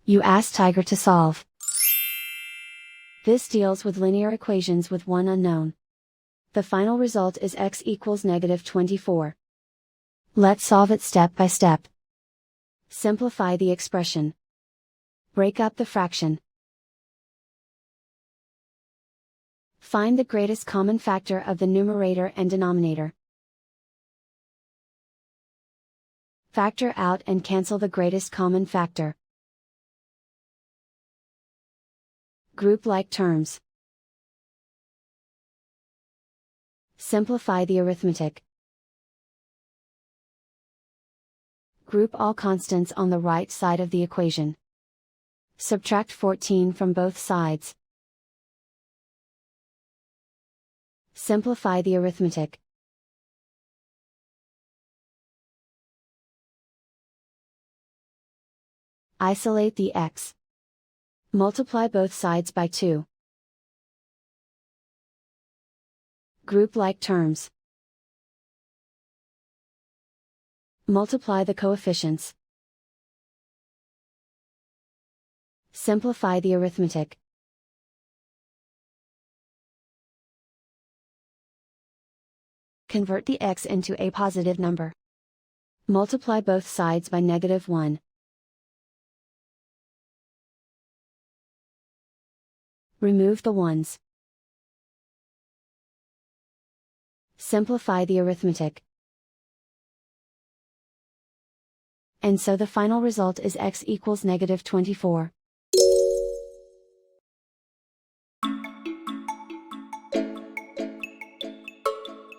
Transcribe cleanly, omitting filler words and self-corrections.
You ask Tiger to solve. This deals with linear equations with one unknown. The final result is x equals -24. Let's solve it step by step. Simplify the expression. Break up the fraction. Find the greatest common factor of the numerator and denominator. Factor out and cancel the greatest common factor. Group like terms. Simplify the arithmetic. Group all constants on the right side of the equation. Subtract 14 from both sides. Simplify the arithmetic. Isolate the x. Multiply both sides by 2. Group like terms. Multiply the coefficients. Simplify the arithmetic. Convert the x into a positive number. Multiply both sides by -1. Remove the ones. Simplify the arithmetic. And so the final result is x equals -24.